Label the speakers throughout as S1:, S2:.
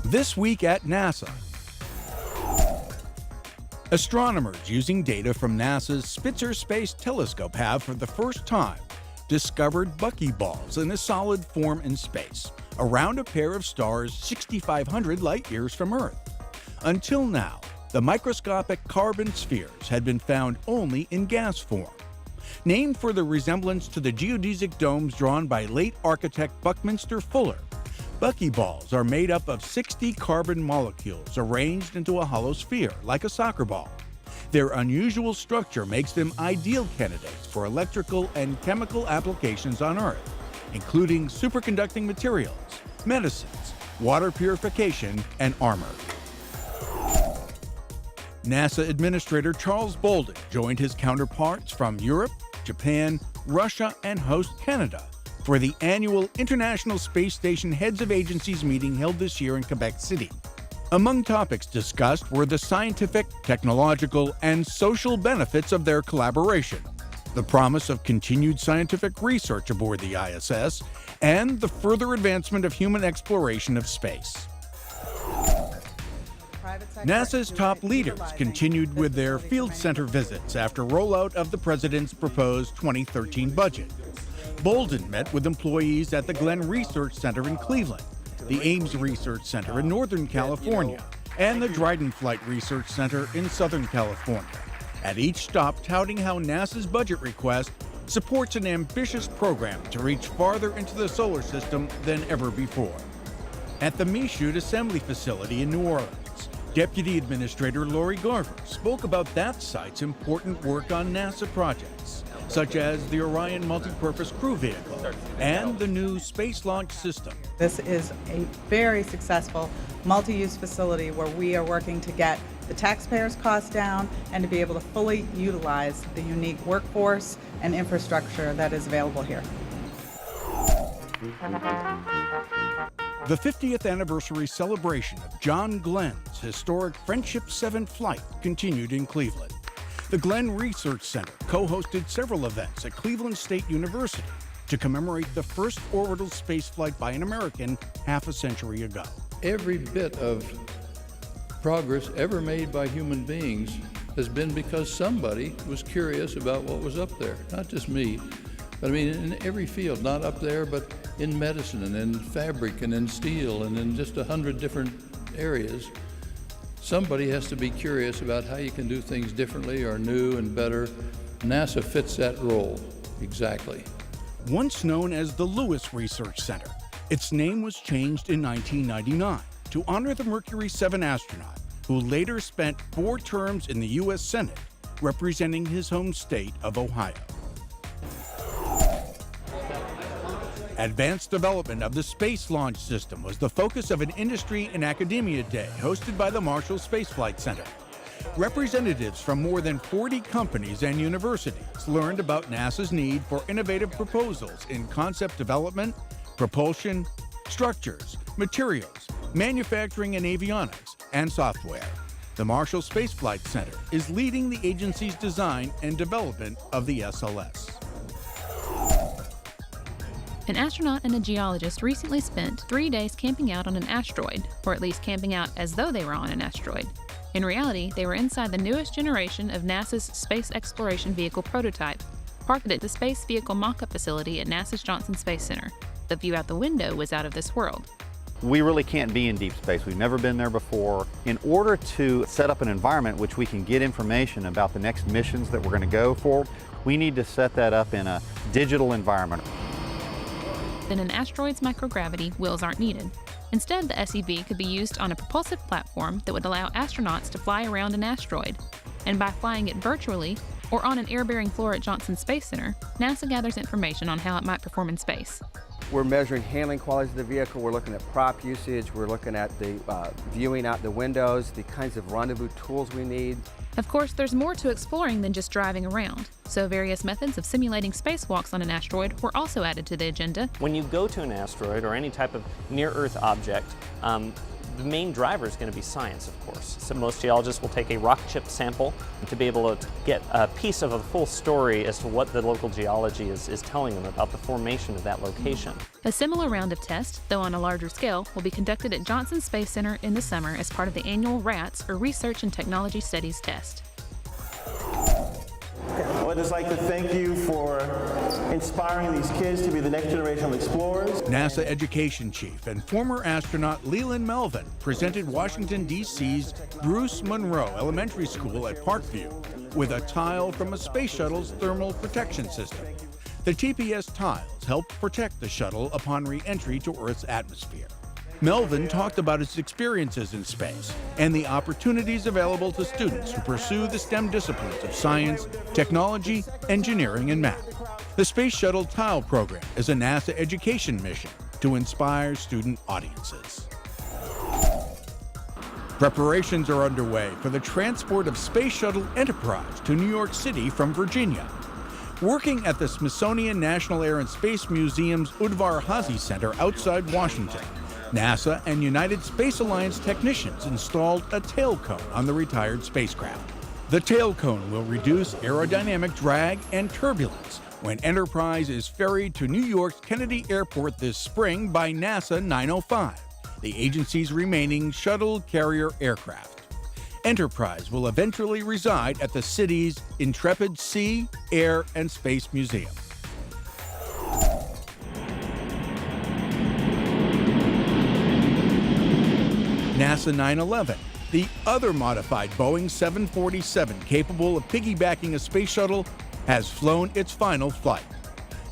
S1: This week at NASA. Astronomers using data from NASA's Spitzer Space Telescope have, for the first time, discovered buckyballs in a solid form in space, around a pair of stars 6,500 light-years from Earth. Until now, the microscopic carbon spheres had been found only in gas form. Named for the resemblance to the geodesic domes drawn by late architect Buckminster Fuller, buckyballs are made up of 60 carbon molecules arranged into a hollow sphere, like a soccer ball. Their unusual structure makes them ideal candidates for electrical and chemical applications on Earth, including superconducting materials, medicines, water purification, and armor. NASA Administrator Charles Bolden joined his counterparts from Europe, Japan, Russia, and host Canada for the annual International Space Station Heads of Agencies meeting held this year in Quebec City. Among topics discussed were the scientific, technological, and social benefits of their collaboration, the promise of continued scientific research aboard the ISS, and the further advancement of human exploration of space. NASA's top leaders continued with their field center visits after rollout of the president's proposed 2013 budget. Bolden met with employees at the Glenn Research Center in Cleveland, the Ames Research Center in Northern California, and the Dryden Flight Research Center in Southern California, at each stop touting how NASA's budget request supports an ambitious program to reach farther into the solar system than ever before. At the Michoud Assembly Facility in New Orleans, Deputy Administrator Lori Garver spoke about that site's important work on NASA projects, such as the Orion Multipurpose Crew Vehicle and the new Space Launch System.
S2: This is a very successful multi-use facility where we are working to get the taxpayers' costs down and to be able to fully utilize the unique workforce and infrastructure that is available here.
S1: The 50th anniversary celebration of John Glenn's historic Friendship 7 flight continued in Cleveland. The Glenn Research Center co-hosted several events at Cleveland State University to commemorate the first orbital spaceflight by an American half a century ago.
S3: Every bit of progress ever made by human beings has been because somebody was curious about what was up there. Not just me, but I mean in every field, not up there, but in medicine and in fabric and in steel and in just 100 different areas. Somebody has to be curious about how you can do things differently or new and better. NASA fits that role exactly.
S1: Once known as the Lewis Research Center, its name was changed in 1999 to honor the Mercury 7 astronaut, who later spent 4 terms in the U.S. Senate, representing his home state of Ohio. Advanced development of the Space Launch System was the focus of an Industry and Academia Day hosted by the Marshall Space Flight Center. Representatives from more than 40 companies and universities learned about NASA's need for innovative proposals in concept development, propulsion, structures, materials, manufacturing and avionics, and software. The Marshall Space Flight Center is leading the agency's design and development of the SLS.
S4: An astronaut and a geologist recently spent 3 days camping out on an asteroid, or at least camping out as though they were on an asteroid. In reality, they were inside the newest generation of NASA's Space Exploration Vehicle prototype, parked at the Space Vehicle Mock-Up Facility at NASA's Johnson Space Center. The view out the window was out of this world.
S5: We really can't be in deep space. We've never been there before. In order to set up an environment which we can get information about the next missions that we're going to go for, we need to set that up in a digital environment.
S4: In an asteroid's microgravity, wheels aren't needed. Instead, the SEV could be used on a propulsive platform that would allow astronauts to fly around an asteroid. And by flying it virtually, or on an air-bearing floor at Johnson Space Center, NASA gathers information on how it might perform in space.
S6: We're measuring handling qualities of the vehicle, we're looking at prop usage, we're looking at the viewing out the windows, the kinds of rendezvous tools we need.
S4: Of course, there's more to exploring than just driving around, so various methods of simulating spacewalks on an asteroid were also added to the agenda.
S7: When you go to an asteroid or any type of near-Earth object, The main driver is going to be science, of course. So most geologists will take a rock chip sample to be able to get a piece of a full story as to what the local geology is telling them about the formation of that location.
S4: A similar round of tests, though on a larger scale, will be conducted at Johnson Space Center in the summer as part of the annual RATS, or Research and Technology Studies test.
S8: I would just like to thank you for inspiring these kids to be the next generation of explorers.
S1: NASA Education Chief and former astronaut Leland Melvin presented Washington, D.C.'s Bruce Monroe Elementary School at Parkview with a tile from a space shuttle's thermal protection system. The TPS tiles help protect the shuttle upon re-entry to Earth's atmosphere. Melvin talked about his experiences in space and the opportunities available to students who pursue the STEM disciplines of science, technology, engineering, and math. The Space Shuttle Tile Program is a NASA education mission to inspire student audiences. Preparations are underway for the transport of Space Shuttle Enterprise to New York City from Virginia. Working at the Smithsonian National Air and Space Museum's Udvar Hazy Center outside Washington, NASA and United Space Alliance technicians installed a tail cone on the retired spacecraft. The tail cone will reduce aerodynamic drag and turbulence when Enterprise is ferried to New York's Kennedy Airport this spring by NASA 905, the agency's remaining shuttle carrier aircraft. Enterprise will eventually reside at the city's Intrepid Sea, Air, and Space Museum. NASA 911, the other modified Boeing 747 capable of piggybacking a space shuttle, has flown its final flight.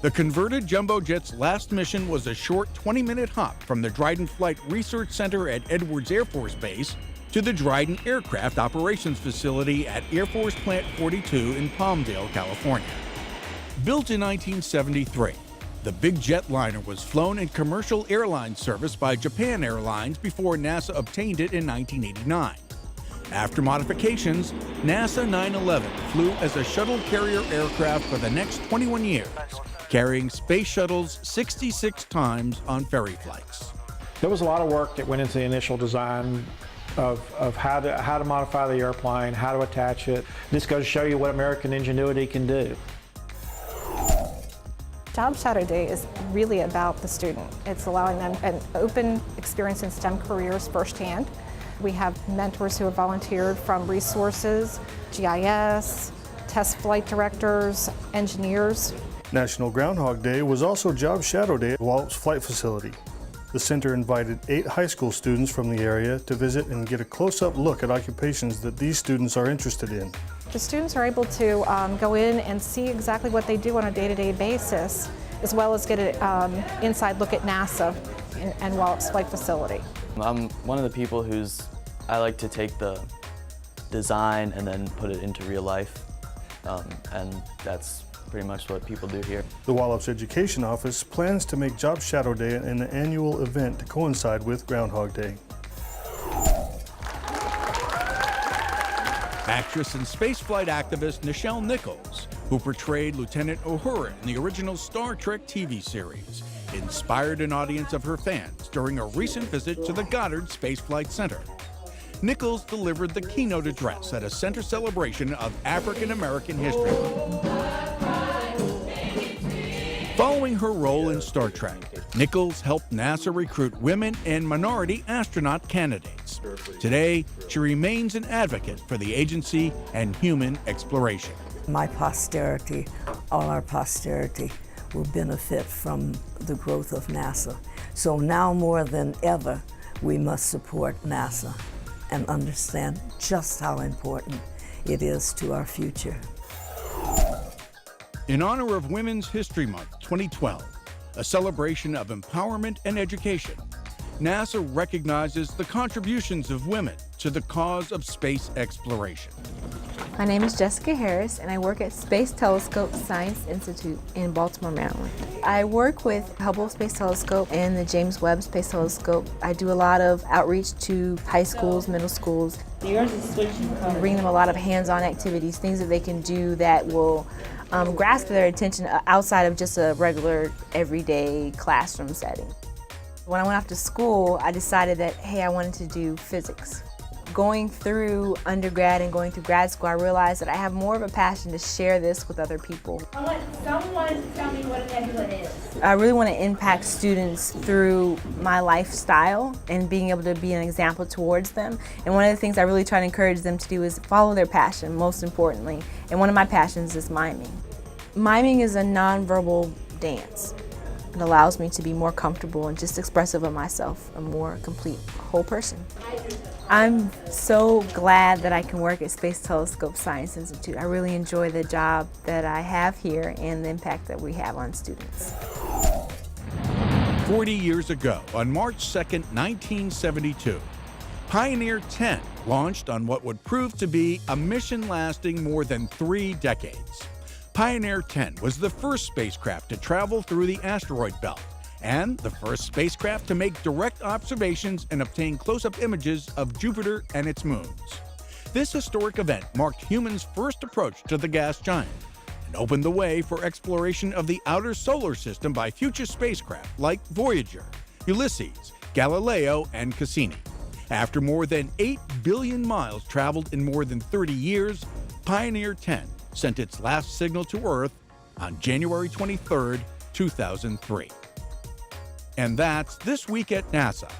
S1: The converted jumbo jet's last mission was a short 20-minute hop from the Dryden Flight Research Center at Edwards Air Force Base to the Dryden Aircraft Operations Facility at Air Force Plant 42 in Palmdale, California. Built in 1973, the big jetliner was flown in commercial airline service by Japan Airlines before NASA obtained it in 1989. After modifications, NASA 911 flew as a shuttle carrier aircraft for the next 21 years, carrying space shuttles 66 times on ferry flights.
S9: There was a lot of work that went into the initial design of how to modify the airplane, how to attach it. This goes to show you what American ingenuity can do.
S10: Job Shadow Day is really about the student. It's allowing them an open experience in STEM careers firsthand. We have mentors who have volunteered from resources, GIS, test flight directors, engineers.
S11: National Groundhog Day was also Job Shadow Day at Wallops Flight Facility. The center invited 8 high school students from the area to visit and get a close-up look at occupations that these students are interested in.
S10: The students are able to go in and see exactly what they do on a day-to-day basis, as well as get an inside look at NASA and Wallops Flight Facility.
S12: I'm one of the people I like to take the design and then put it into real life, and that's pretty much what people do here.
S11: The Wallops Education Office plans to make Job Shadow Day an annual event to coincide with Groundhog Day.
S1: Actress and spaceflight activist Nichelle Nichols, who portrayed Lieutenant Uhura in the original Star Trek TV series, inspired an audience of her fans during a recent visit to the Goddard Space Flight Center. Nichols delivered the keynote address at a center celebration of African American history. Following her role in Star Trek, Nichols helped NASA recruit women and minority astronaut candidates. Today, she remains an advocate for the agency and human exploration.
S13: My posterity, all our posterity, will benefit from the growth of NASA. So now more than ever, we must support NASA and understand just how important it is to our future.
S1: In honor of Women's History Month 2012, a celebration of empowerment and education, NASA recognizes the contributions of women to the cause of space exploration.
S14: My name is Jessica Harris, and I work at Space Telescope Science Institute in Baltimore, Maryland. I work with Hubble Space Telescope and the James Webb Space Telescope. I do a lot of outreach to high schools, middle schools. Yours is switching colors. Bring them a lot of hands-on activities, things that they can do that will grasp their attention outside of just a regular, everyday classroom setting. When I went off to school, I decided that, hey, I wanted to do physics. Going through undergrad and going through grad school, I realized that I have more of a passion to share this with other people.
S15: I want someone to tell me what a nebula is.
S14: I really want to impact students through my lifestyle and being able to be an example towards them. And one of the things I really try to encourage them to do is follow their passion, most importantly. And one of my passions is miming. Miming is a nonverbal dance. It allows me to be more comfortable and just expressive of myself, a more complete whole person. I'm so glad that I can work at Space Telescope Science Institute. I really enjoy the job that I have here and the impact that we have on students.
S1: 40 years ago, on March 2nd, 1972, Pioneer 10 launched on what would prove to be a mission lasting more than 3 decades. Pioneer 10 was the first spacecraft to travel through the asteroid belt and the first spacecraft to make direct observations and obtain close-up images of Jupiter and its moons. This historic event marked humans' first approach to the gas giant and opened the way for exploration of the outer solar system by future spacecraft like Voyager, Ulysses, Galileo, and Cassini. After more than 8 billion miles traveled in more than 30 years, Pioneer 10 sent its last signal to Earth on January 23, 2003. And that's This Week at NASA.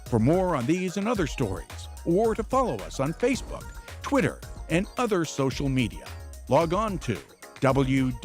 S1: For more on these and other stories, or to follow us on Facebook, Twitter, and other social media, log on to www.nasa.gov.